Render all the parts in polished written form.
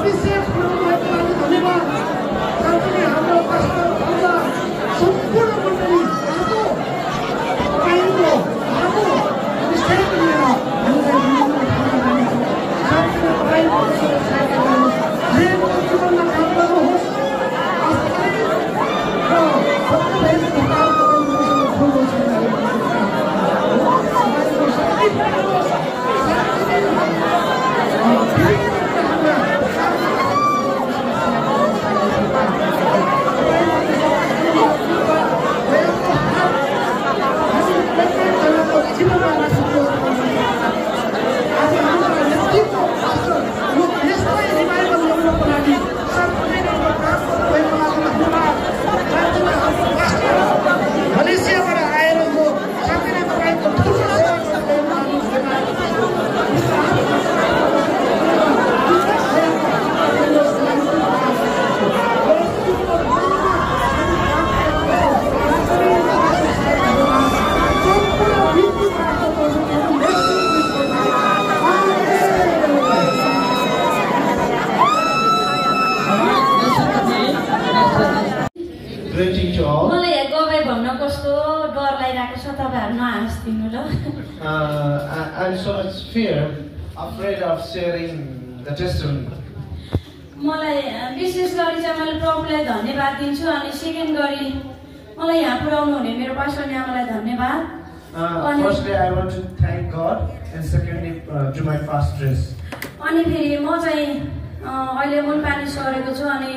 अभिषेक हुनुभएको लागि धन्यवाद। साथै हाम्रो पास्टर भन्दा सम्पूर्ण मण्डली आजको तपाईँको आगो अभिषेक लिएर हामीलाई मन्दिरमा ठाउँमा जानेछौँ। साथै तपाईँको सहायता गर्नुहोस्। जीवनको जीवनमा काम गर्नुहोस्। I'm so much afraid of sharing the testimony. मलाई विशेष गरी चाहिँ मैले प्रभुलाई धन्यवाद दिन्छु अनि सेकेन्ड गरी मलाई यहाँ पुर्याउनु हुने मेरो पास्टर न्यामालाई धन्यवाद। Firstly, I want to thank God, and secondly to my pastors. अनि फेरि म चाहिँ अहिले मूलपानी सरेको छु अनि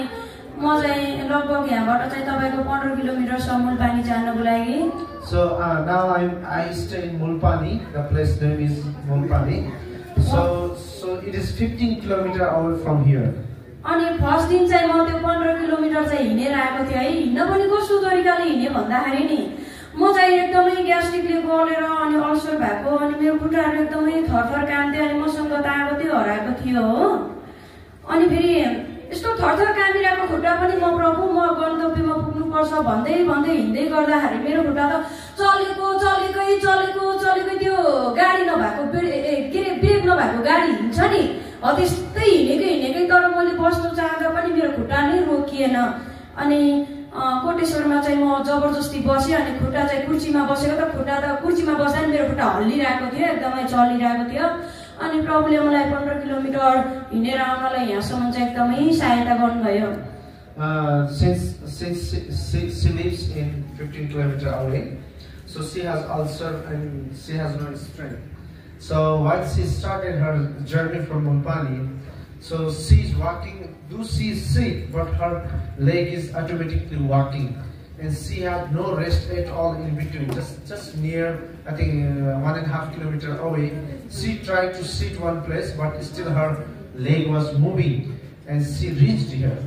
म चाहिँ लगभग यहाँबाट चाहिँ तपाईको 15 किलोमिटरसम्म मूलपानी जानको लागि। So now I stay in Mulpani. The place name is Mulpani. So it is 15 kilometers away from here. अनि फर्स्ट दिन चाहिँ म त्यो 15 किलोमिटर चाहिँ हिँडेर आएको थिएँ है। हिँड्न पनि कस्तो तरिकाले हिँडे भन्दाखेरि नि म चाहिँ एकदमै ग्यास्ट्रिकले गलेर अनि अल्सर भएको अनि मेरो खुट्टाहरू एकदमै थरथर काम्थे अनि मसँग तागतै हराएको थियो हो। अनि फेरि यस्तो थरथर कामिरहेको खुट्टा पनि म प्रभु म गन्तव्यमा पुग्नुपर्छ भन्दै भन्दै हिँड्दै गर्दाखेरि मेरो खुट्टा त चलेकै त्यो गाडी नभएको के अरे ब्रेक नभएको गाडी हिँड्छ नि हो त्यस्तै हिँडेकै तर मैले बस्नु चाहँदा पनि मेरो खुट्टा नै रोकिएन। अनि कोटेश्वरमा चाहिँ म जबरजस्ती बसेँ अनि खुट्टा चाहिँ कुर्सीमा बसेको त खुट्टा त कुर्सीमा बस्दा नि मेरो खुट्टा हल्लिरहेको थियो एकदमै चलिरहेको थियो। अनि प्रभुले मलाई 15 किलोमिटर हिँडेर आउनलाई यहाँसम्म चाहिँ एकदमै सहायता गर्नुभयो। Since she lives in 15 kilometers away, so she has ulcer and she has no strength. So while she started her journey from Mulpani, so she's walking, though she's sick, but her leg is automatically walking. And she had no rest at all in between, just near, I think 1.5 kilometers away. She tried to sit one place, but still her leg was moving, and she reached here.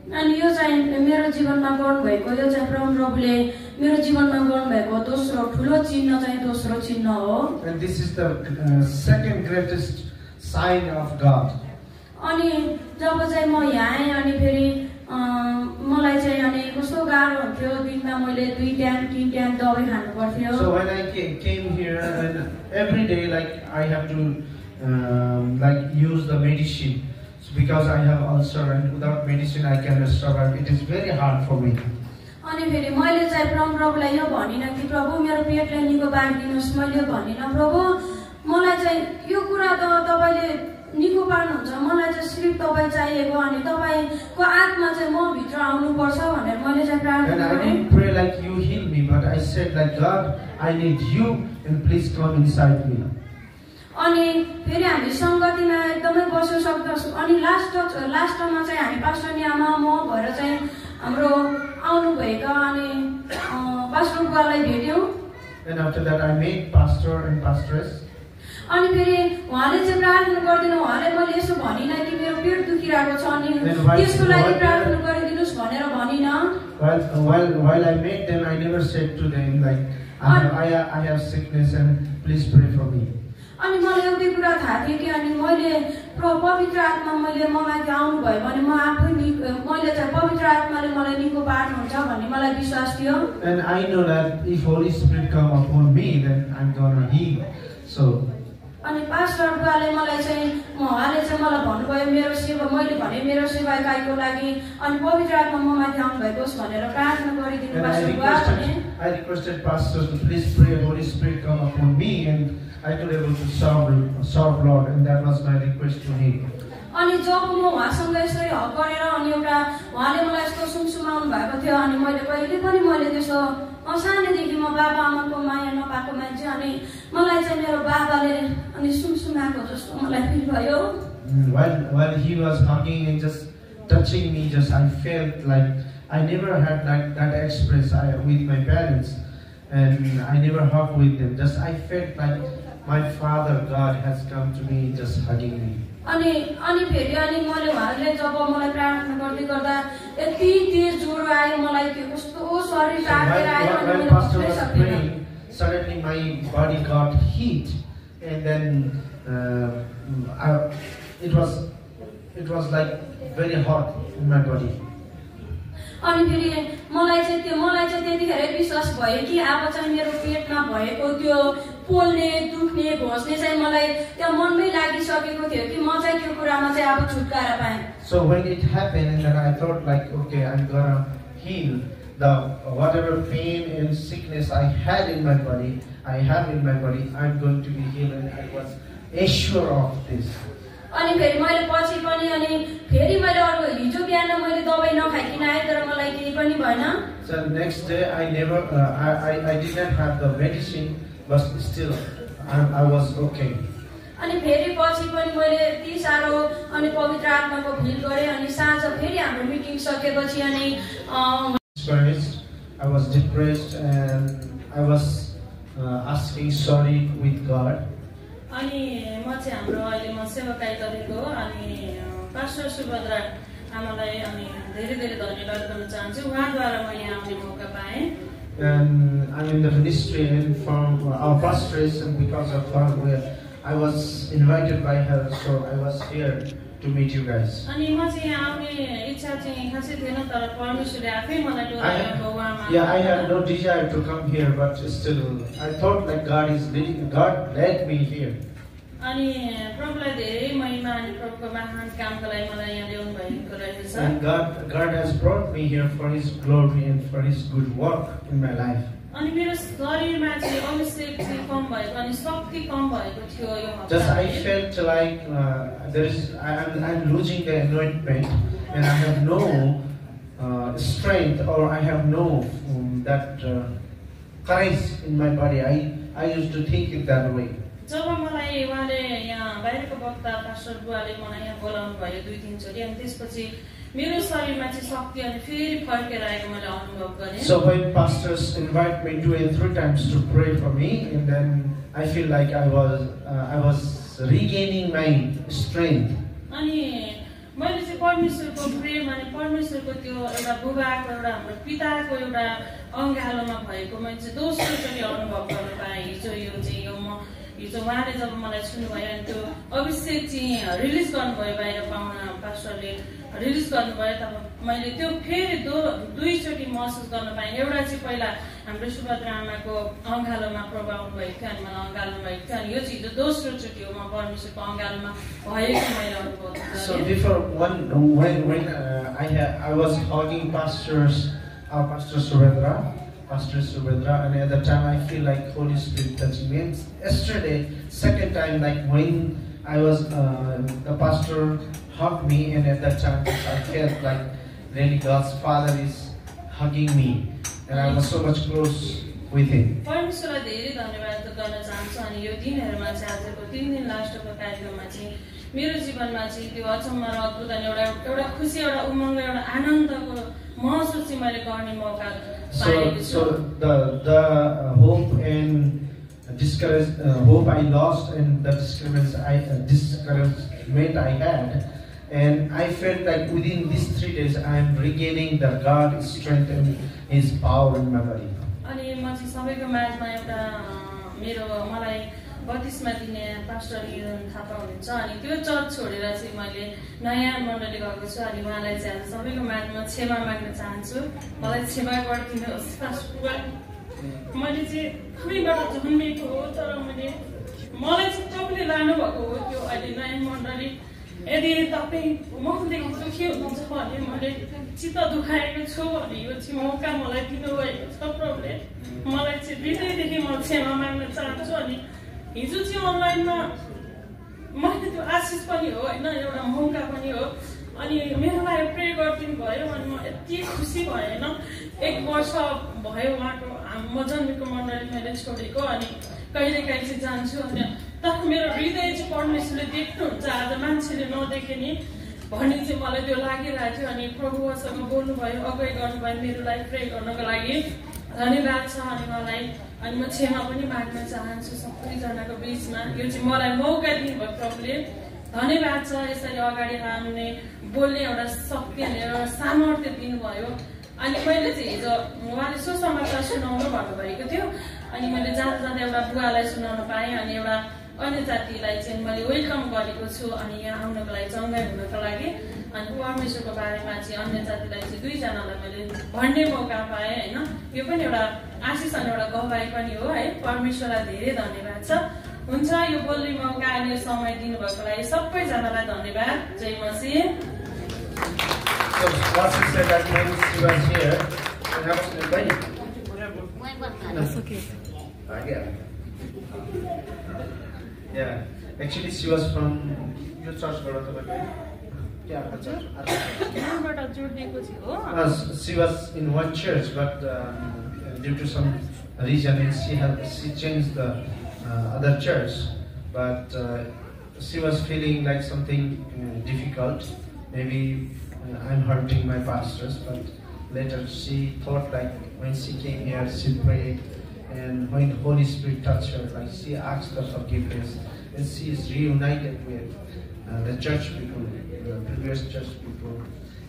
अनि यो चाहिँ मेरो जीवनमा गर्नुभएको यो चाहिँ प्रभुले मेरो जीवनमा गर्नुभएको दोस्रो ठुलो चिन्ह चाहिँ दोस्रो चिन्ह हो। And this is the second greatest sign of God. अनि जब चाहिँ म यहाँ आएँ अनि फेरि मलाई चाहिँ अनि कस्तो गाह्रो हुन्थ्यो दिनमा मैले 2 टाइम 3 टाइम दबाई खानु पर्थ्यो। So when I came here and every day like I have to like use the medicine because I have ulcer and without medicine I cannot survive. It is very hard for me. अनि फेरि मैले चाहिँ प्रभुलाई यो भनिन कि प्रभु मेरो पेटलाई निको पारिदिनुस्। मैले भनिन प्रभु मलाई चाहिँ यो कुरा त तपाईले निको पार्नुहुन्छ मलाई चाहिँ सिर्फ तपाई चाहिएको अनि तपाईको आत्मा चाहिँ म भित्र आउनु पर्छ भनेर मैले चाहिँ प्रार्थना गरेँ। And I didn't pray like you heal me, but I said like God, I need you and please come inside me. अनि फेरि हामी संगतिमा एकदमै बस्न सक्दछौँ। अनि लास्टमा चाहिँ हामी पास्टर न्यामा म भएर चाहिँ हाम्रो आउनु भएका अनि पास्टर बुवालाई भेट्यौँ। And after that I met pastor and pastoress. अनि फेरि उहाँले चाहिँ प्रार्थना गरिदिनु उहाँले मैले यसो भनिन कि मेरो पेट दुखिरहेको छ अनि त्यसको लागि प्रार्थना गरिदिनुस् भनेर भनिन। While I met them, I never said to them like I have sickness and please pray for me. अनि मलाई एउटै कुरा थाहा थियो कि अनि मैले पवित्र आत्मा मैले मलाई आउनु भयो भने म आफै मैले चाहिँ पवित्र आत्माले मलाई निको पार्नुहुन्छ भन्ने मलाई विश्वास थियो। And I know that if Holy Spirit come upon me, then I'm gonna heal. So अनि पास्टर बुवाले मलाई चाहिँ उहाँले चाहिँ मलाई भन्नुभयो मेरो सेवा मैले भने मेरो सेवाकाईको लागि अनि पवित्र आत्मा ममाथि आउनु भएको होस् भनेर प्रार्थना गरिदिनु पास्टर बुवा भने I requested pastors to please pray Holy Spirit come upon me and I could able to serve Lord, and that was my request to him. अनि जब म उहाँसँग यसरी हक गरेर अनि एउटा उहाँले मलाई यस्तो सुमसुमाउनु भएको थियो अनि मैले कहिले पनि मैले त्यस्तो सानैदेखि म बाबा आमाको माया नपाएको मान्छे अनि मलाई चाहिँ मेरो बाबाले अनि सुमसुमाएको जस्तो मलाई फिल भयो. While he was hugging and just touching me, just I felt like I never had that experience with my parents, and I never hugged with them. Just I felt like my Father God has come to me, just hugging me. अनि फेरि अनि मैले उहाँले जब मलाई प्रार्थना गर्दै गर्दा यति तेज ज्वरो आयो मलाई त्यो कस्तो शरीर तातेर आयो अनि मैले बस्नै सकिनँ. Suddenly my body got heat, and then it was like very hot in my body. अनि फेरि मलाई चाहिँ त्यतिखेर विश्वास भयो कि अब चाहिँ मेरो पेटमा भएको त्यो पोल्ने दुख्ने घोस्ने चाहिँ मलाई त्यो मनमै लागिसकेको थियो कि म चाहिँ त्यो कुरामा चाहिँ अब छुटकारा पाएँ. So when it happened, and then I thought like, okay, I'm gonna heal the whatever pain and sickness I have in my body, I'm going to be healed, and I was assured of this. अनि फेरि मैले पछि पनि अनि फेरि मैले अरु हिजो बिहान मैले दबाई नखाइकिन आए तर मलाई केही पनि भएन. So next day I did not have the medicine, but still I was okay. अनि फेरि पछि पनि मैले यति साह्रो अनि पवित्र आत्माको फिल गरेँ अनि साँझ फेरि हाम्रो मिटिङ सकेपछि अनि I was depressed and I was asking sorry with God. अनि म चाहिँ हाम्रो अहिले म सेवाकाई गरेको हो अनि पास्टर सुभद्रा आमालाई अनि धेरै धेरै धन्यवाद गर्न चाहन्छु. उहाँद्वारा म यहाँ आउने मौका पाएँ. And I'm in the ministry and from our pastors, and because of her, I was invited by her, so I was here to meet you guys. अनि म चाहिँ यहाँ आउने इच्छा चाहिँ खासै थिएन तर परमेश्वरले आफै मलाई डोराएको उहाँमा. Yeah, I had no desire to come here, but still I thought like God led me here. अनि प्रभुलाई धेरै महिमा अनि प्रभुको महान कामको लागि मलाई यहाँ ल्याउनु भएको रहेछ. And God has brought me here for His glory and for His good work in my life. अनि मेरो शरीरमा चाहिँ अभिषेक चाहिँ कम भएको अनि शक्ति कम भएको थियो यो हप्ता. Just I felt like I'm losing the anointment and I have no strength, or I have no that courage in my body. I used to think it that way. जब मलाई उहाँले यहाँ बाहिरको वक्ता पास्टर बुवाले मलाई यहाँ बोलाउनु भयो 2-3 चोटि अनि त्यसपछि मेरो शरीरमा चाहिँ शक्ति अनि फेरि फर्केर आएको मैले अनुभव गरेँ. So when pastors invite me 2 and 3 times to pray for me, and then I feel like I was regaining my strength. अनि मैले चाहिँ परमेश्वरको प्रेम अनि परमेश्वरको त्यो एउटा बुबाको एउटा हाम्रो पिताको एउटा अङ्गालोमा भएको मैले चाहिँ दोस्रो चोटि अनुभव गर्न पाएँ. हिजो उहाँले जब मलाई छुनुभयो अनि त्यो अभिषेक चाहिँ रिलिज गर्नुभयो बाहिर पाहुना पास्टरले रिलिज गर्नुभयो तब मैले त्यो फेरि दुईचोटि महसुस गर्न पाएँ. एउटा चाहिँ पहिला हाम्रो सुभद्रा आमाको अङ्गालोमा प्रभाव भएको थियो अनि मलाई अङ्गालोमा भएको थियो अनि यो चाहिँ हिजो दोस्रो चोटि हो म परमेश्वरको अङ्गालोमा भएको मैले अनुभव गरेँ. So before when I was hugging Pastor Subhedra, and at the time I feel like Holy Spirit touching me. And yesterday, second time, like when I was the pastor hugged me, and at that time I felt like really God's Father is hugging me, and I was so much close with Him. परमेश्वरलाई धेरै धन्यवाद गर्न चाहन्छु. अनि यो दिनहरुमा चाहिँ आजको 3 दिन लास्टको कार्यक्रममा चाहिँ मेरो जीवनमा चाहिँ त्यो अचम्म र अद्भुत अनि एउटा खुसी एउटा उमङ्ग एउटा आनन्दको महसुस चाहिँ मैले गर्ने मौका पाएँ. So the hope and hope I lost, and the discouragement I had, and I felt like within these 3 days I am regaining the God's strength and His power in my body. अनि म चाहिँ सबैको माझमा एउटा मलाई 32मा दिने pastor हिरन थापा हुनुहुन्छ अनि त्यो चर्च छोडेर चाहिँ मैले नयाँ मण्डली गएको छु. अनि उहाँलाई चाहिँ सबैको माझमा क्षमा माग्न चाहन्छु. मलाई क्षमा गरिदिनुहोस् पास्टर. मैले चाहिँ खुबैबाट जन्मेको हो तर मैले मलाई चाहिँ तपाईँले लानुभएको हो त्यो अहिले नयाँ मण्डली यदि तपाईँ मदेखि दुःखी हुनुहुन्छ भने मैले चित्त दुखाएको छु भने यो चाहिँ मौका मलाई दिनुभएको छ प्रभुले मलाई चाहिँ हृदयदेखि म क्षमा माग्न चाहन्छु अनि हिजो चाहिँ अनलाइनमा मैले त्यो आशिष पनि हो होइन एउटा मौका पनि हो अनि मेरो लागि प्रे गरिदिनु भयो अनि म यति खुसी भएँ होइन 1 वर्ष भयो उहाँको म जन्मेको मण्डली मैले छोडेको अनि कहिलेकाहीँ चाहिँ जान्छु अनि तर मेरो हृदय चाहिँ परमेश्वरले देख्नुहुन्छ आज मान्छेले नदेखे नि भन्ने चाहिँ मलाई त्यो लागिरहेको थियो अनि प्रभुसँग बोल्नुभयो अगाडि गर्नुभयो मेरो लागि प्रे गर्नको लागि धन्यवाद छ अनि मलाई अनि म क्षमा पनि माग्न चाहन्छु सबैजनाको बिचमा यो चाहिँ मलाई मौका दिनुभयो प्रभुले धन्यवाद छ यसरी अगाडि आउने बोल्ने एउटा शक्ति अनि एउटा सामर्थ्य दिनुभयो अनि मैले चाहिँ हिजो उहाँले सुसमाचार सुनाउनु भन्नुभएको थियो अनि मैले जाँदा जाँदा एउटा बुवालाई सुनाउन पाएँ अनि एउटा अन्य जातिलाई चाहिँ मैले वेलकम गरेको छु अनि यहाँ आउनको लागि चङ्गाइ हुनको लागि अनि परमेश्वरको बारेमा चाहिँ अन्य जातिलाई चाहिँ 2 जनालाई मैले भन्ने मौका पाएँ होइन यो पनि एउटा आशिष अनि एउटा गवाई पनि हो है परमेश्वरलाई धेरै धन्यवाद छ हुन्छ यो बोल्ने मौका अनि समय दिनुभएको लागि सबैजनालाई धन्यवाद जय मसीह So what she said that when she was here, perhaps That's okay. Yeah, actually she was from your church. She was in one church, but due to some reason, she changed the other church. But she was feeling like something difficult. Maybe I'm hurting my pastors, but later she thought like when she came here, she prayed, and when the Holy Spirit touched her, like she asked for forgiveness, and she is reunited with the church people, the previous church people,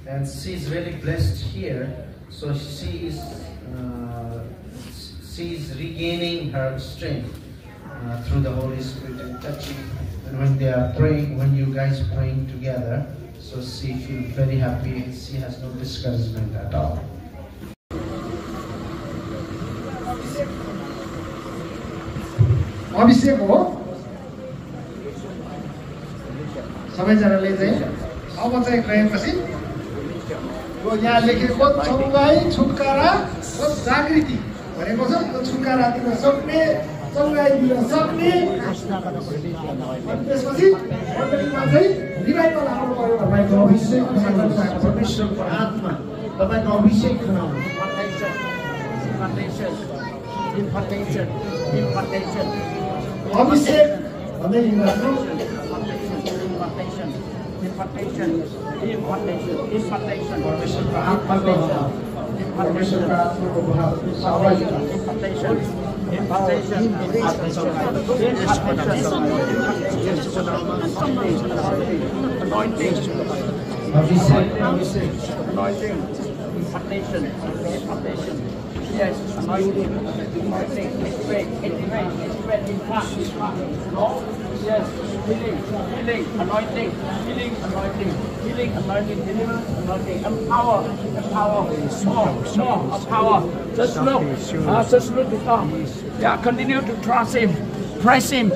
and she is really blessed here. So she is regaining her strength through the Holy Spirit and touching. And when they are praying, when you guys praying together, so she feels very happy and she has no discouragement at all. अभिषेक हो सबैजनाले चाहिँ अब चाहिँ गएपछि यो यहाँ लेखेको चङ्गाई छुटकारा र जागृति भनेको छ यो छुटकारा दिन सक्ने चङ्गाई दिन सक्ने अनि त्यसपछि मण्डलीमा चाहिँ रिभाइभल आउनु पर्यो तपाईँको अभिषेक परमेश्वरको आत्मा तपाईँको अभिषेक खनाउनु अभिषेक भन्दै हिँड्नु परमेश्वरको आत्माको भाव Yes, anointing, it's great, it's in fact, no, yes, healing, anointing, deliverance, anointing, and power, more of power. Just look it up. Yeah, continue to trust Him, press Him.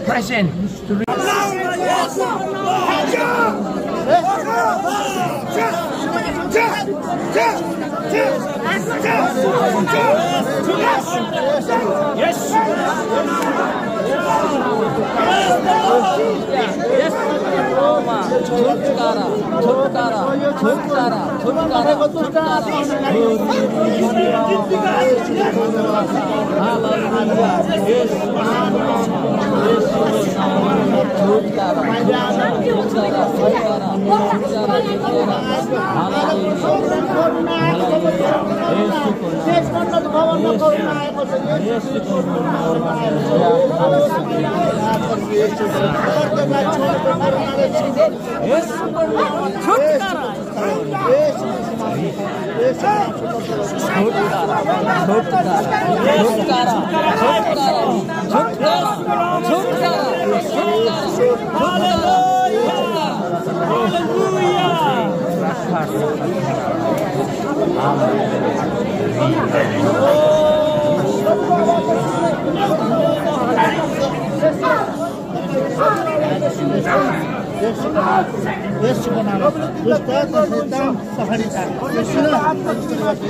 यसुको नाममा दुष्ट शैतान पछाडि जा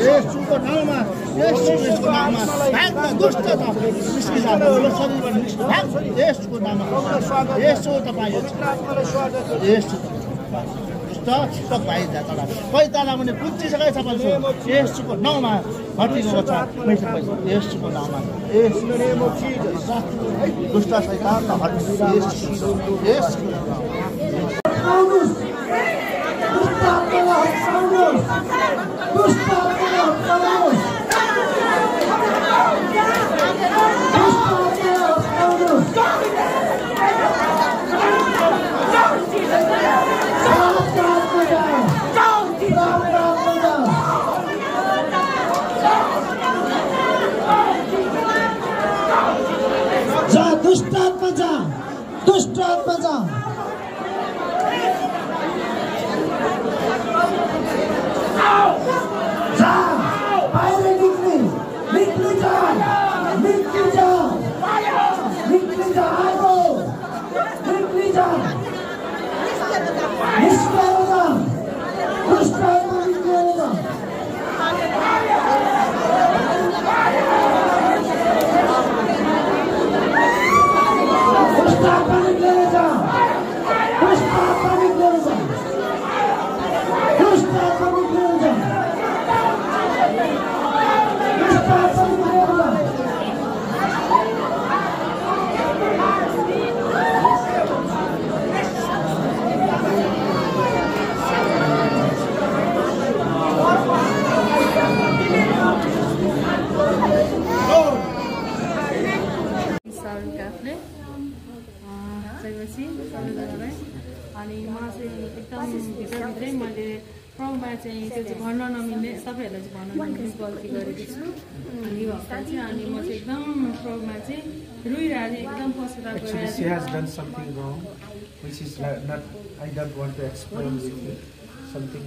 यसुको नाममा यसुको नाममा भाग दुष्ट निस्किजा यो शरीरबाट निस्किजा भाग यसुको नाममा यसु तपाईँ यसु दुष्ट भाइ जा तल पैताला भने पुच्चिसकेको छ भन्छ यसुको नाममा हटिएको छ पैसा यसुको नाममा दुष्ट शैतान हटिएको यसुको दुष्ट आत्मा जा बाहिर निक्ली जा आगो निक्ली जा निस्केर जा दुष्ट आत्मा निस्केर जा अनि मलाई चाहिँ एकदम भित्रभित्रै मैले प्रभुमा चाहिँ त्यो चाहिँ भन्न नमिल्ने सबैहरूलाई चाहिँ भन्न नमिल्ने गल्ती गरेको छु अनि यो हप्ता चाहिँ अनि म चाहिँ एकदम प्रभुमा चाहिँ रोइरहेको थिएँ एकदम पश्चाताप गरिरहेको She has done something wrong, which is not. I don't want to explain with you. Something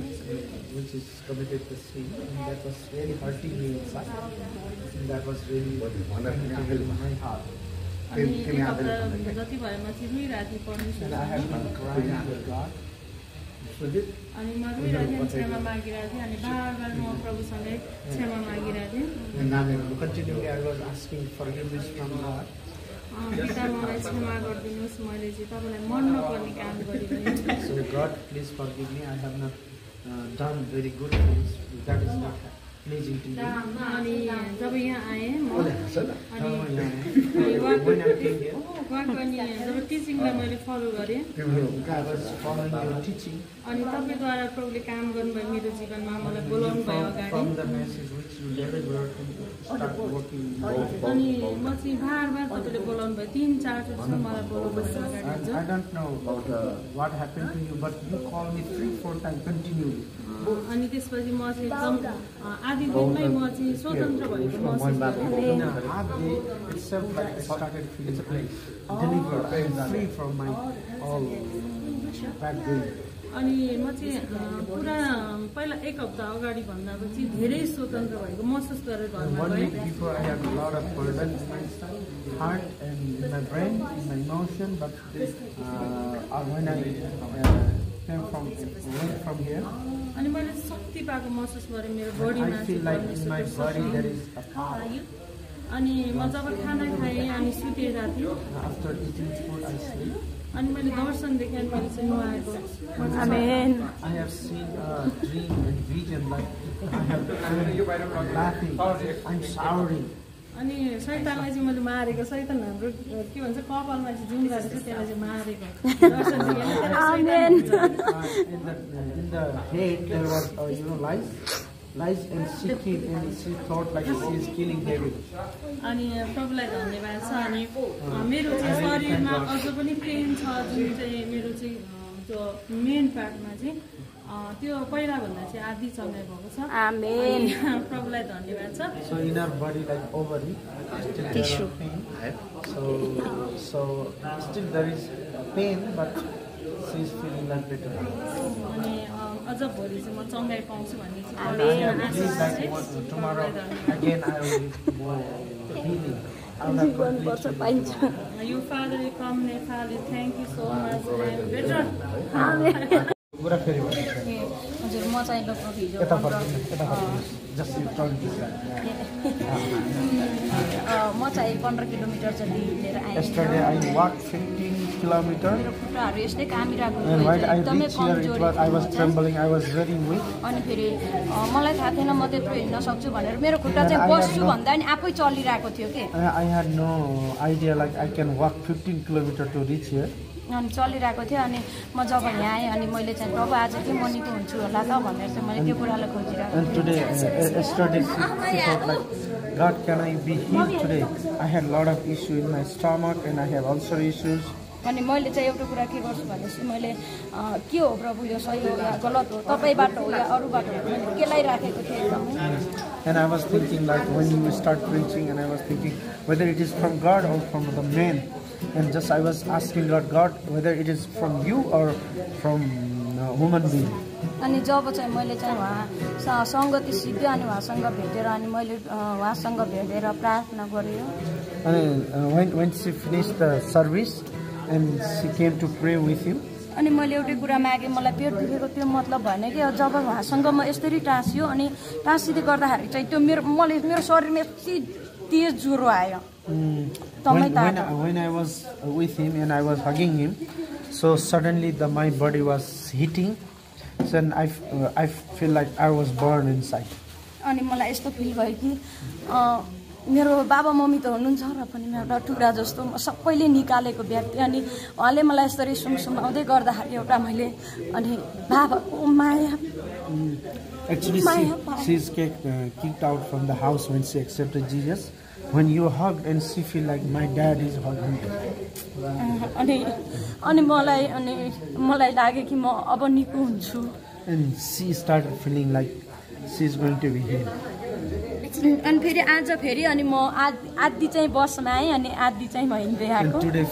which is committed the sin, and that was really hurting me inside. And that was really in my heart. अनि एक हप्ता जति भयो म चाहिँ रोइरहेको थिएँ परमेश्वर And I have been crying to God. अनि म रोइरहेको थिएँ क्षमा मागिरहेको थिएँ अनि बार म प्रभुसँगै क्षमा मागिरहेको थिएँ And continually I was asking forgiveness from God. पिता मलाई क्षमा गरिदिनुहोस् मैले चाहिँ तपाईँलाई मन नपर्ने काम गरिदिएँ So God, please forgive me. I have not done very good things. That is not pleasing to you. अनि जब यहाँ आएँ म When I came here, उहाँको अनि जब टिचिङलाई मैले फलो गरेँ I was following your teaching. अनि तपाईँद्वारा प्रभुले काम गर्नुभयो मेरो जीवनमा मलाई बोलाउनु भयो अगाडि From the message which you delivered and start working. अनि म चाहिँ बार तपाईँले बोलाउनु भयो 3-4 चोटि मलाई बोलाउनु भयो अगाडि I don't know what happened to you, but you called me 3-4 times continually. अनि त्यसपछि म चाहिँ एकदम आधी दिनमै म चाहिँ स्वतन्त्र भएको महसुस गरेँ Half day itself, like I started feeling delivered. I am free from my all bad doing. अनि म चाहिँ पुरा पहिला एक हप्ता अगाडि भन्दा चाहिँ धेरै स्वतन्त्र भएको महसुस गरेर घरमा 1 गएँ week before, I had a lot of burden in my heart and in my brain, in my emotion, but when I went from here, अनि मैले शक्ति पाएको महसुस गरेँ मेरो बडीमा I feel like in my body there is a power. अनि म जब खाना खाएँ अनि सुतेर थिएँ After eating food, I sleep. अनि मैले दर्शन देखेँ अनि मैले चाहिँ नुहाएको I have seen a dream and vision like I'm laughing, I'm shouting. अनि शैतानलाई चाहिँ मैले मारेको शैतान हाम्रो के भन्छ कपालमा चाहिँ जुम गरेको त्यसलाई चाहिँ मारेको दर्शन In the head there was lies and she came and she thought like she is killing David. अनि प्रभुलाई धन्यवाद छ अनि मेरो चाहिँ शरीरमा अझ पनि पेन छ जुन चाहिँ मेरो चाहिँ त्यो मेन पार्टमा चाहिँ त्यो पहिला भन्दा चाहिँ आधी चङ्गाइ भएको छ आमेन प्रभुलाई धन्यवाद छ So in her body like ovary still there are pain. So still there is pain, but she is feeling like better. अनि अझ भोलि चाहिँ म चङ्गाइ पाउँछु भन्ने And I have believed that tomorrow again I will go healing. गर्नुपर्छ पाइन्छ You Father, you come, Father, thank you so much. Better. कुरा फेरि हजुर म चाहिँ लगभग हिजो म चाहिँ 15 किलोमिटर जति हिँडेर आएँ Yesterday I walked 15 kilometers. मेरो खुट्टाहरू यस्तै कामिरहेको थियो And while I एकदमै reached here, I was trembling. I was very weak. अनि फेरि मलाई थाहा थिएन म त्यत्रो हिँड्न सक्छु भनेर मेरो खुट्टा चाहिँ बस्छु भन्दा नि आफै चलिरहेको थियो के I had no idea like I can walk 15 kilometers to reach here. अनि चलिरहेको थियो अनि म जब यहाँ आएँ अनि मैले चाहिँ प्रभु आज के म निको हुन्छु होला त भनेर चाहिँ मैले त्यो कुरालाई खोजिरहेको And today, yesterday, she thought like, God, can I be healed today? I had a lot of issue in my stomach and I have ulcer issues. अनि मैले चाहिँ एउटा कुरा के गर्छु भनेपछि मैले के हो प्रभु यो सही हो या गलत हो तपाईँबाट हो या अरूबाट हो मैले केलाई राखेको थिएँ एकदमै And I was thinking like when you start preaching, and I was thinking whether it is from God or from the man. And just I was asking God, whether it is from you or from human being. अनि जब चाहिँ मैले चाहिँ उहाँ सङ्गति सिक्यो अनि उहाँसँग भेटेर अनि मैले उहाँसँग भेटेर प्रार्थना गरेँ And when she finished the service and she came to pray with you. अनि मैले एउटै कुरा मागेँ मलाई पेट दुखेको त्यो मतलब भएन कि जब उहाँसँग म यसरी टाँसियो अनि टाँसिँदै गर्दाखेरि चाहिँ त्यो मेरो शरीरमा यति तेज ज्वरो आयो When I was with him and I was hugging him, so suddenly my body was heating. So I feel like I was burned inside. अनि मलाई यस्तो फिल भयो कि मेरो बाबा मम्मी त हुनुहुन्छ र पनि एउटा टुक्रा जस्तो सबैले निकालेको व्यक्ति अनि उहाँले मलाई यसरी सुमसुमाउँदै गर्दाखेरि एउटा मैले अनि बाबाको माया Actually, she's kicked out from the house when she accepted Jesus. When you hug and she feel like my dad is hugging me. अनि मलाई लाग्यो कि म अब निको हुन्छु. And she started feeling like she's going to be healed. अनि फेरि आज फेरि अनि म आधी चाहिँ बसमा आएँ अनि आधी चाहिँ म हिँड्दै आएको. And today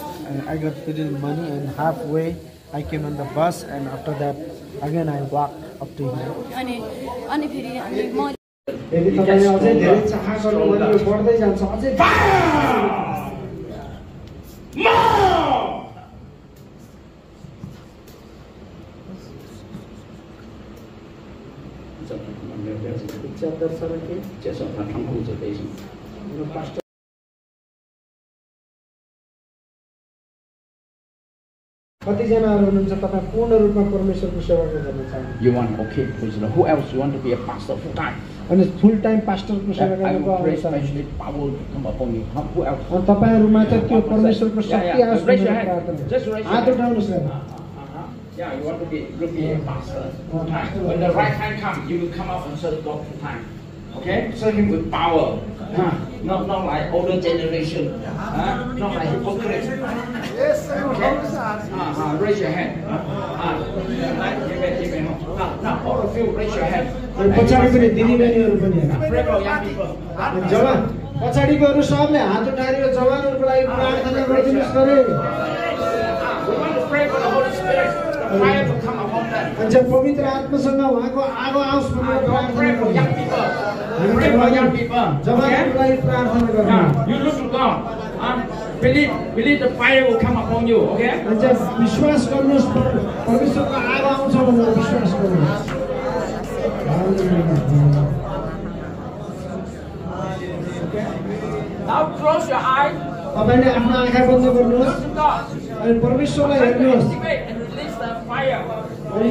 I got little money and halfway I came on the bus and after that again I walked up to here. अनि फेरि अनि म यदि तपाईले अझै धेरै चाह गर्नुभयो यो बढ्दै जान्छ अझै कतिजनाहरू हुनुहुन्छ तपाईँ पूर्ण रूपमा परमेश्वरको सेवा गर्न चाहनुहुन्छ. You want okay, praise the Lord. Who else you want to be a pastor full time? अनि फुल टाइम पास्टरको सेवा गर्नको I pray अवसर especially power to come upon you. Who else? अनि तपाईहरुमा चाहिँ त्यो परमेश्वरको शक्ति आओस् Raise your भनेर hand. प्रार्थना. Just raise your हात hand. उठाउनुस् न. Yeah, you want to be a pastor full time. When the right time comes, you will come out and serve God full time. Okay? Serve Him with power. Not like older generation. Not like hypocrites. Yes, Okay? Raise your hand. Now, all of you, raise your hand. पछाडी पनि दिदीबहिनीहरु पनि हैन. Pray for young people. जवान पछाडीकोहरु सबले हात उठाएर जवानहरुको लागि प्रार्थना गरिदिनुस् गरे. We want to pray for the Holy Spirit. The fire to come upon them. अनि पवित्र आत्मासँग उहाँको आगो आओस् भनेर प्रार्थना Pray for young people. Pray for young people. जवानहरुको लागि प्रार्थना गर्नु. Now, you look to God. Believe the fire will come upon you. Okay? अनि विश्वास गर्नुस् परमेश्वरको आगो आउँछ भनेर विश्वास गर्नुस्. Now close your eyes. तपाईले आफ्नो आँखा बन्द गर्नुहोस् Look to God. अनि परमेश्वरलाई हेर्नुहोस्. Activate and release the fire. अनि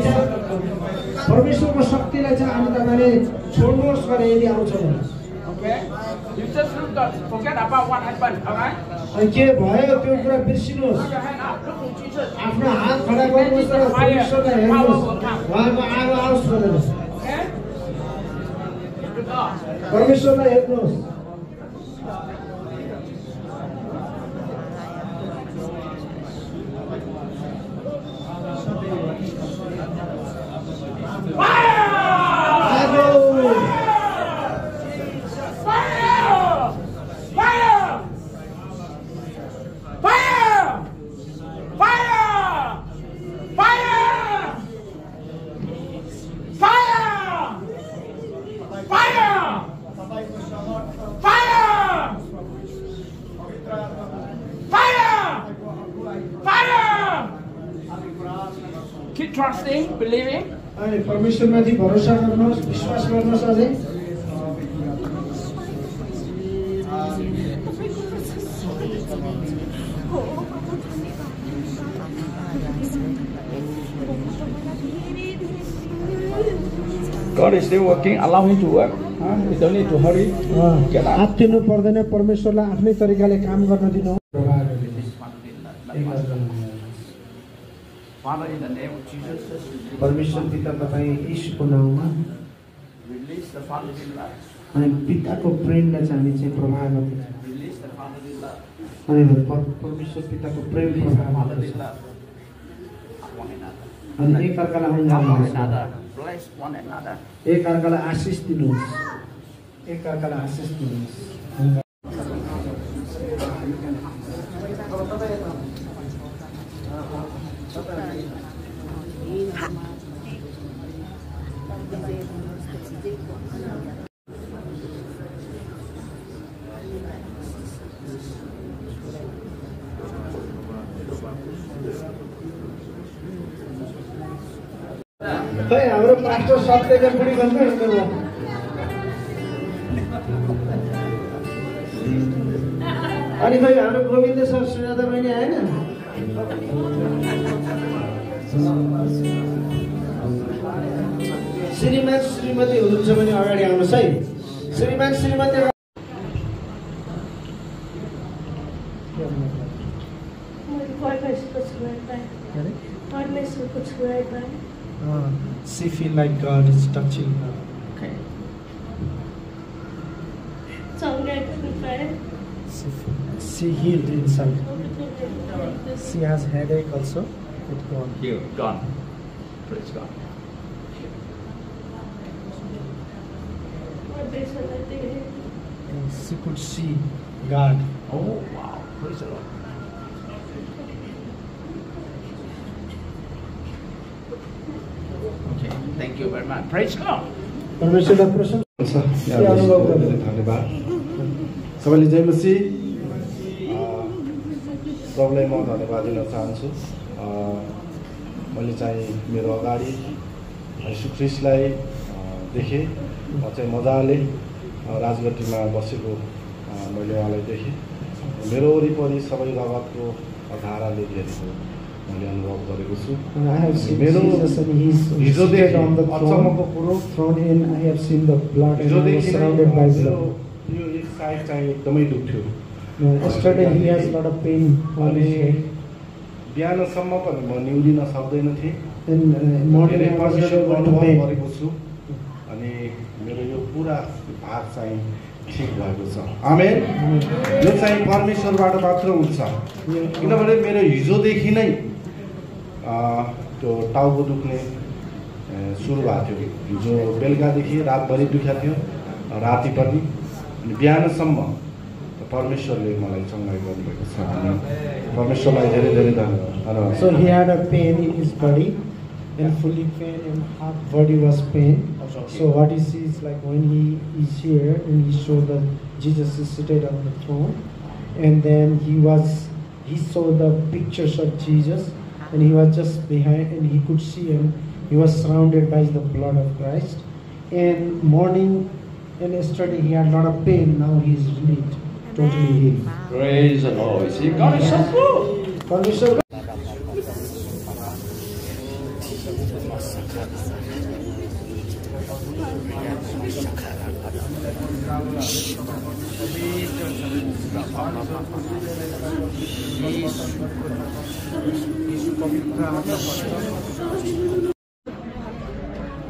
परमेश्वरको शक्तिलाई चाहिँ अनि तपाईले छोड्नुहोस् भने यदि आउँछ भने. Okay? You just look at, forget about what happened. Alright? अनि के भयो त्यो कुरा बिर्सिनुहोस्. Put your hand up. Look to Jesus. आफ्नो हात खडा गर्नुहोस् र परमेश्वरलाई हेर्नुहोस्. उहाँको आगो आओस् भनेर. Okay? Look to God. परमेश्वरलाई हेर्नुहोस्. trusting, believing. अनि परमेश्वरमाथि भरोसा गर्नुहोस्, विश्वास गर्नुहोस् अझै। God is still working. Allow Him to work. You don't need to hurry. Get up. आत्तिनु पर्दैन, परमेश्वरलाई आफ्नै तरिकाले काम गर्न दिनु। Father, in the name of Jesus, परमेश्वर पिता तपाईँ यीशुको नाममा release the fatherly love. अनि पिताको प्रेमलाई चाहिँ हामी चाहिँ प्रवाह गर्छौँ। Release the fatherly love. अनि परमेश्वर पिताको प्रेम प्रवाह Fatherly गर्छ। love. One another. अनि एकअर्कालाई Love one आउनुहोस्, another. Bless one another. एकअर्कालाई आशिष दिनुहोस्, एकअर्कालाई आशिष दिनुहोस्। खै हाम्रो पास्टर सत्यले बुढी भन्नु हिँड्नु अनि खै हाम्रो गोविन्द सर सुजाता बहिनी आएन श्रीमान श्रीमती हुनुहुन्छ भने अगाडि आउनुहोस् है श्रीमान श्रीमती She feel like God is touching her. Okay. She healed inside. She has headache also. It gone. Healed. Gone. Praise God. And she could see God. Oh, wow. Praise the Lord. Okay. Thank you very much. Praise God. परमेश्वरलाई प्रशंसा धन्यवाद सबैले जय मसीह सबैलाई म धन्यवाद दिन चाहन्छु मैले चाहिँ मेरो अगाडि यीशु ख्रीष्टलाई देखेँ म चाहिँ मजाले राजगद्दीमा बसेको मैले उहाँलाई देखेँ मेरो वरिपरि सबै रगतको धाराले घेरेको मैले अनुभव गरेको छु मेरो हिजोदेखि अचम्मको कुरो हिजोदेखि यो एक साइड चाहिँ एकदमै दुख्थ्यो बिहानसम्म पनि म निहुरिन सक्दैन थिएँ गरेको छु अनि मेरो यो पुरा भाग चाहिँ ठिक भएको छ आमेन यो चाहिँ परमेश्वरबाट मात्र हुन्छ किनभने मेरो हिजोदेखि नै त्यो टाउको दुख्ने सुरु भएको थियो हिजो बेलुकादेखि रातभरि दुखेको थियो राति पनि अनि बिहानसम्म परमेश्वरले मलाई चङ्गाई गर्नुभएको छ परमेश्वरलाई धेरै धेरै धन्यवाद So he had a pain in his body and fully pain and half body was pain. So what he sees like when he is here and he showed that Jesus is seated on the throne and then he saw the pictures of Jesus and he was just behind and he could see him. He was surrounded by the blood of Christ and morning and yesterday he had a lot of pain. Now he is relieved, totally healed. Praise the Lord. See, God is so good. Permission.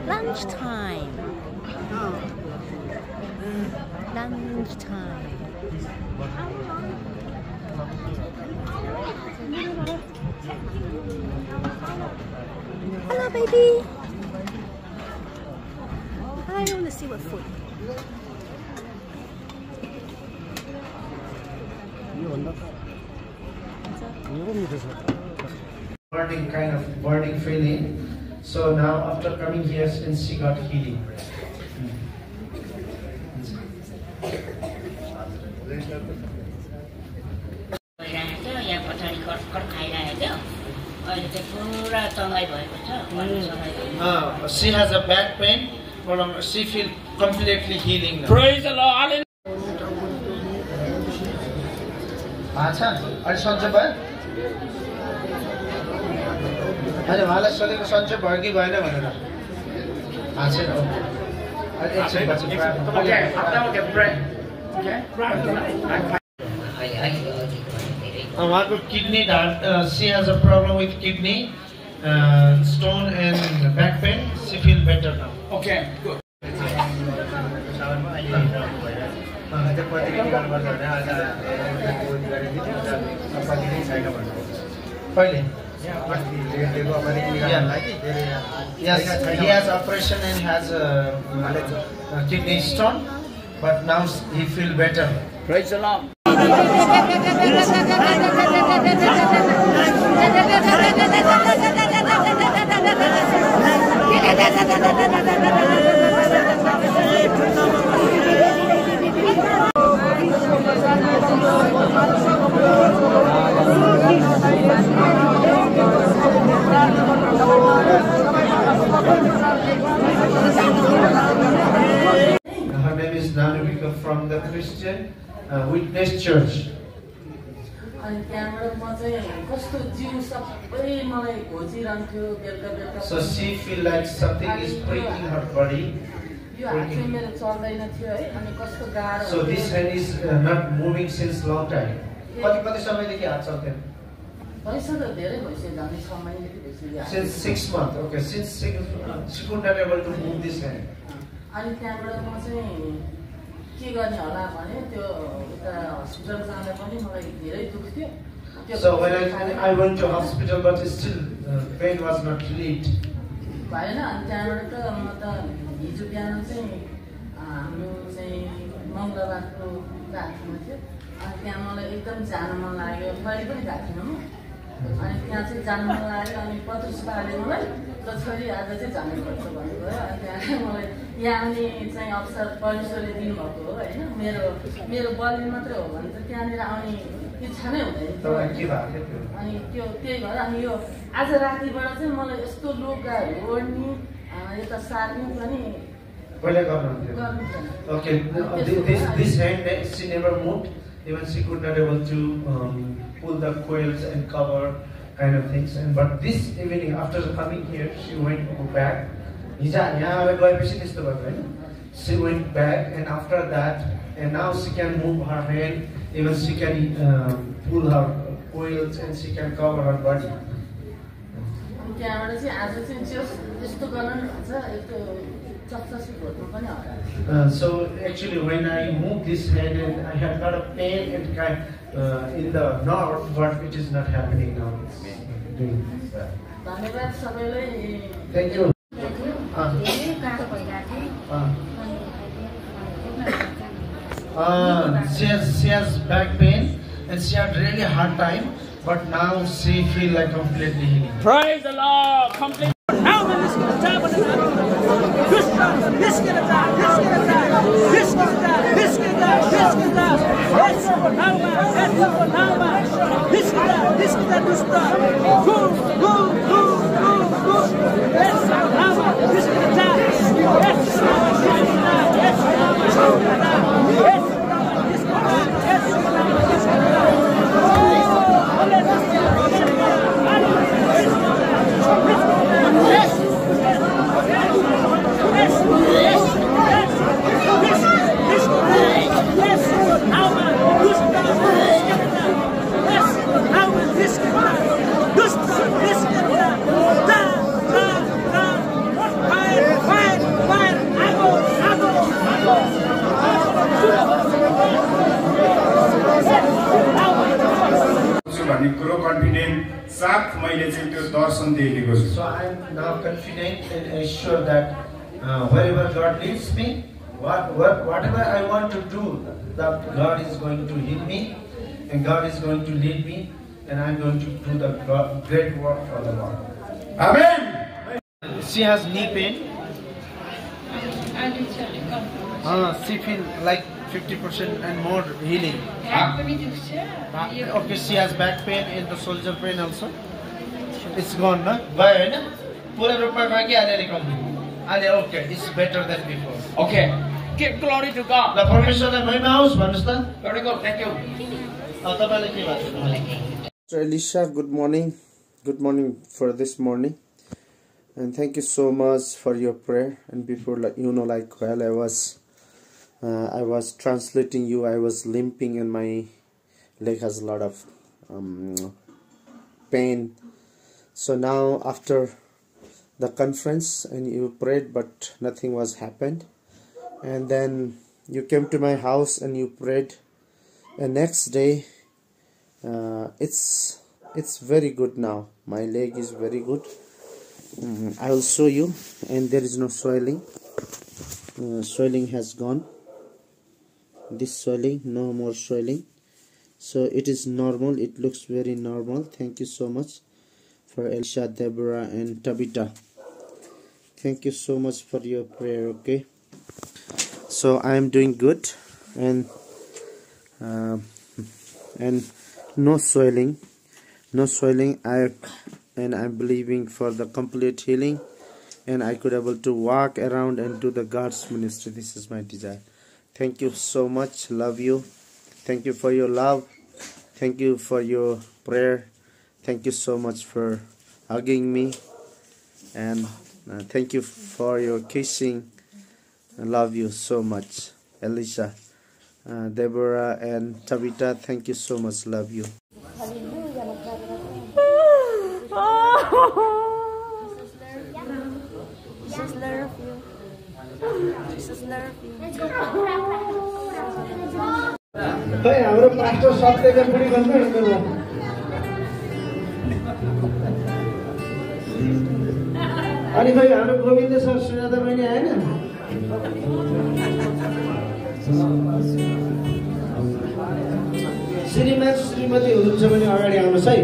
Lunchtime. Lunchtime. Hello, baby. I want to see what food. Burning kind of burning feeling. So now after coming here since she got healing. यहाँ पछाडि खटखट खाइरहेको थियो अहिले चाहिँ पुरा चङ्गाइ भएको छ She has a back pain, but she feels completely healing now. Praise the Lord. Hallelujah. अच्छा अहिले सन्चो भयो अहिले उहाँलाई सोधेको सन्चो भयो कि भएन भनेर छैन उहाँको kidney she has a problem with kidney stone and back pain. She feel better now. Okay, good. Yes, he has operation and has a kidney stone, but now he feel better. Praise the Lord. Her name is Nanubika from the Christian Witness Church. So she feel like something is breaking her body. So this hand is not moving since long time. कति समयदेखि हात चल्दैन? Since 6 months. Okay, since 6 she could not able to move this hand. अनि त्यहाँबाट म चाहिँ के गर्ने होला भने त्यो उता हस्पिटल जाँदा पनि मलाई धेरै दुख थियो. So when I went to hospital, but still pain was not relieved. भएन. अनि त्यहाँबाट त म त हिजो बिहान चाहिँ हाम्रो चाहिँ मङ्गलबारको रातमा थियो. अनि त्यहाँ मलाई एकदम जान मन लाग्यो. कहिले पनि गएको थिइनँ म. अनि त्यहाँ चाहिँ जान मन लाग्यो. अनि पत्रुस बाले मलाई ल छोरी आज चाहिँ जानुपर्छ भन्नुभयो. अनि त्यहाँ मलाई यहाँ आउने चाहिँ अवसर परमेश्वरले दिनुभएको हो होइन. मेरो बलि मात्रै हो भने त त्यहाँनिर आउने इच्छा नै हुँदैन. अनि त्यो त्यही भएर अनि यो आज रातिबाट चाहिँ मलाई यस्तो लुगाहरू ओढ्ने यता सार्ने पनि Okay, this hand she never moved. Even she could not able to pull the coils and cover kind of things. And but this evening after coming here, she went back. She went back, and after that, and now she can move her hand. Even she can pull her coils and she can cover her body. So actually, when I moved this hand, and I had got a pain and in the north, but it is not happening now. Thank you. She has back pain and she had really hard time, but now she feel like completely healing. Praise the Lord. Complete. Now So I am now confident and assured that wherever God leads me, whatever I want to do, that God is going to heal me, and God is going to lead me, and I am going to do the great work for the Lord. Amen. She has knee pain. She feels like 50% and more healing. Okay, she has back pain and the shoulder pain also. It's gone, no? Gaya hai na? Pura rupa gaya ki already come. Ale okay, it's better than before. Okay. Give glory to God. The permission of my house, understand? Very good. Thank you. Mr. Elisha, good morning. Good morning for this morning. And thank you so much for your prayer. And before, like while I was translating you, I was limping and my leg has a lot of pain. So now after the conference and you prayed, but nothing was happened. And then you came to my house and you prayed. And next day, it's very good now. My leg is very good. I will show you, and there is no swelling. Swelling has gone. This swelling, no more swelling. So it is normal. It looks very normal. Thank you so much for Elisha, Deborah, and Tabitha. Thank you so much for your prayer. Okay. So I am doing good, and no swelling. I'm believing for the complete healing, and I could able to walk around and do the God's ministry. This is my desire. Thank you so much. Love you. Thank you for your love. Thank you for your prayer. Thank you so much for hugging me, and thank you for your kissing. I love you so much. Elisha, Deborah, and Tabitha, thank you so much. Love you. Jesus love you. Jesus love you. खै हाम्रो pastor सत्यका बुढी भन्नु हिँड्नु अनि खै हाम्रो Govind sir Sujata बहिनी आएन श्रीमान श्रीमती हुनुहुन्छ भने अगाडि आउनुहोस् है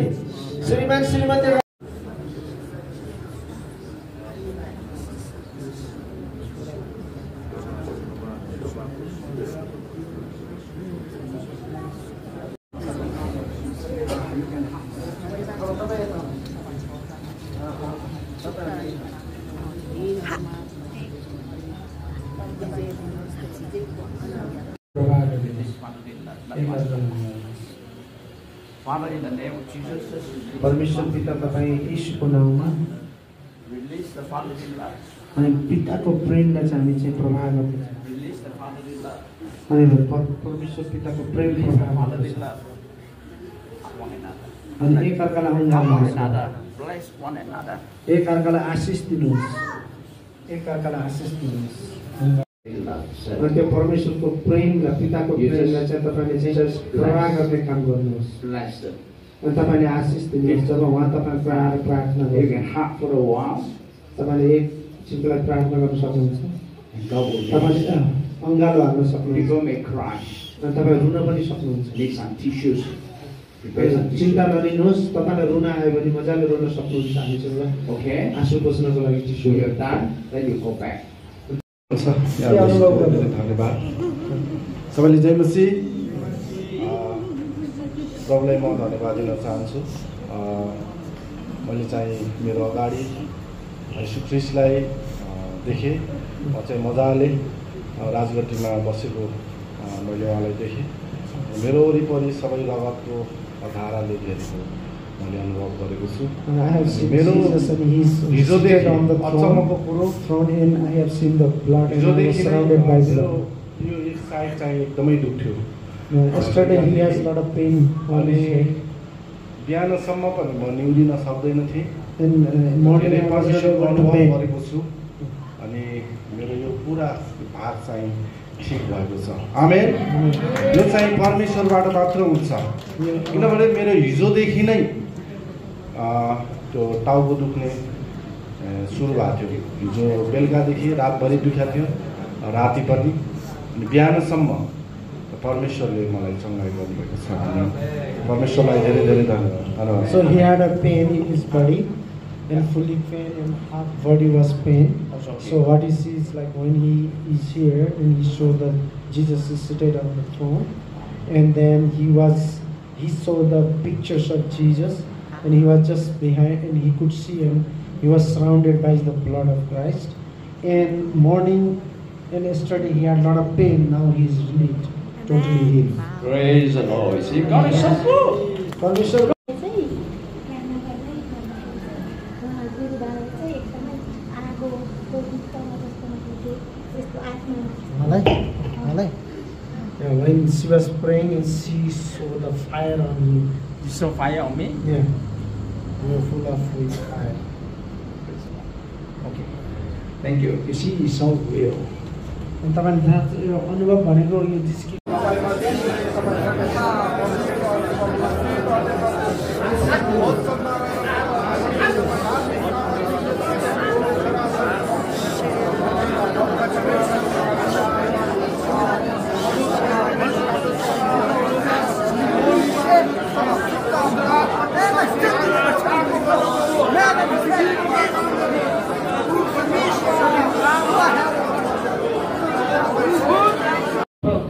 श्रीमान श्रीमती Father, in the name of Jesus, परमेश्वर पिता तपाईँ यीशुको नाममा release the fatherly love. अनि पिताको प्रेमलाई चाहिँ हामी चाहिँ प्रवाह गर्दछौँ Release the fatherly love. अनि परमेश्वर पिताको प्रेम प्रवाह Fatherly गर्दछौँ love. One another. अनि एकअर्कालाई One अँगाल्नुहोस् another. Bless one another. एकअर्कालाई आशिष दिनुहोस् एकअर्कालाई आशिष दिनुहोस् अनि त्यो परमेश्वरको प्रेमलाई पिताको प्रेमलाई चाहिँ तपाईँले चाहिँ प्रवाह गर्ने काम गर्नुहोस् Bless them. अनि तपाईँले आशिष दिनुहोस् जब उहाँ तपाईँको आएर प्रार्थना You can hug for a while. तपाईँले एक चिन्तलाई प्रार्थना गर्न सक्नुहुन्छ And God will bless तपाईँले you. अँगालो हाल्न सक्नुहुन्छ People may cry. अनि तपाईँ रुन पनि सक्नुहुन्छ Need some tissues. Prepare some tissues. चिन्ता नलिनुहोस् तपाईँलाई रुन आयो भने मजाले रुन सक्नुहुन्छ हामीसँग Okay. आँसु पोस्नको लागि So tissue you're done. Then you go back. धन्यवाद सबैले जय मसीह प्रभुलाई म धन्यवाद दिन चाहन्छु मैले चाहिँ मेरो अगाडि यीशु ख्रीष्टलाई देखेँ म चाहिँ मजाले राजगट्टीमा बसेको मैले उहाँलाई देखेँ मेरो वरिपरि सबै रगतको धाराले घेरेको मैले अनुभव गरेको छु मेरो हिजोदेखि अचम्मको कुरो हिजोदेखि यो एक साइड चाहिँ एकदमै दुख्थ्यो बिहानसम्म पनि म निहुरिन सक्दैन थिएँ गरेको छु अनि मेरो यो पुरा भाग चाहिँ ठिक भएको छ आमेन यो चाहिँ परमेश्वरबाट मात्र हुन्छ किनभने मेरो हिजोदेखि नै त्यो टाउको दुख्ने सुरु भएको थियो हिजो बेलुकादेखि रातभरि दुखेको थियो राति पनि अनि बिहानसम्म परमेश्वरले मलाई चङ्गाई गर्नुभएको छ परमेश्वरलाई धेरै धेरै धन्यवाद So he had a pain in his body and fully pain and half body was pain. So what he sees like when he is here and he showed that Jesus is seated on the throne and then he saw the pictures of Jesus and he was just behind, and he could see him. He was surrounded by the blood of Christ. And morning and yesterday he had a lot of pain. Now he is really totally healed. Praise the Lord. See, God is so good. God is so good. Yeah, when she was praying and she saw the fire on you. You saw fire on me? Yeah. You were full of with fire. Okay. Thank you. You see, it's so real. And तपाईँले थाहा छ यो अनुभव भनेको यो जिस्की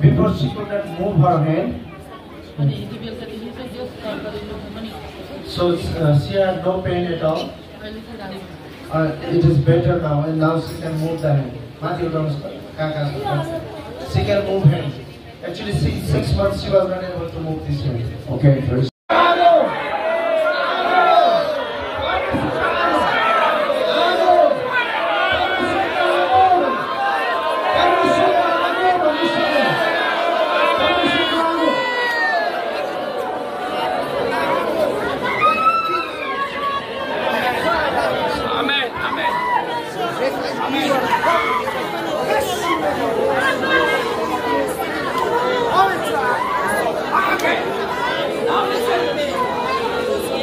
before she could not move her hand. So she had no pain at all. It is better now, and now she can move the hand. She can move hand. Actually, 6 months she was not able to move this hand. Okay, first.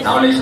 Now listen.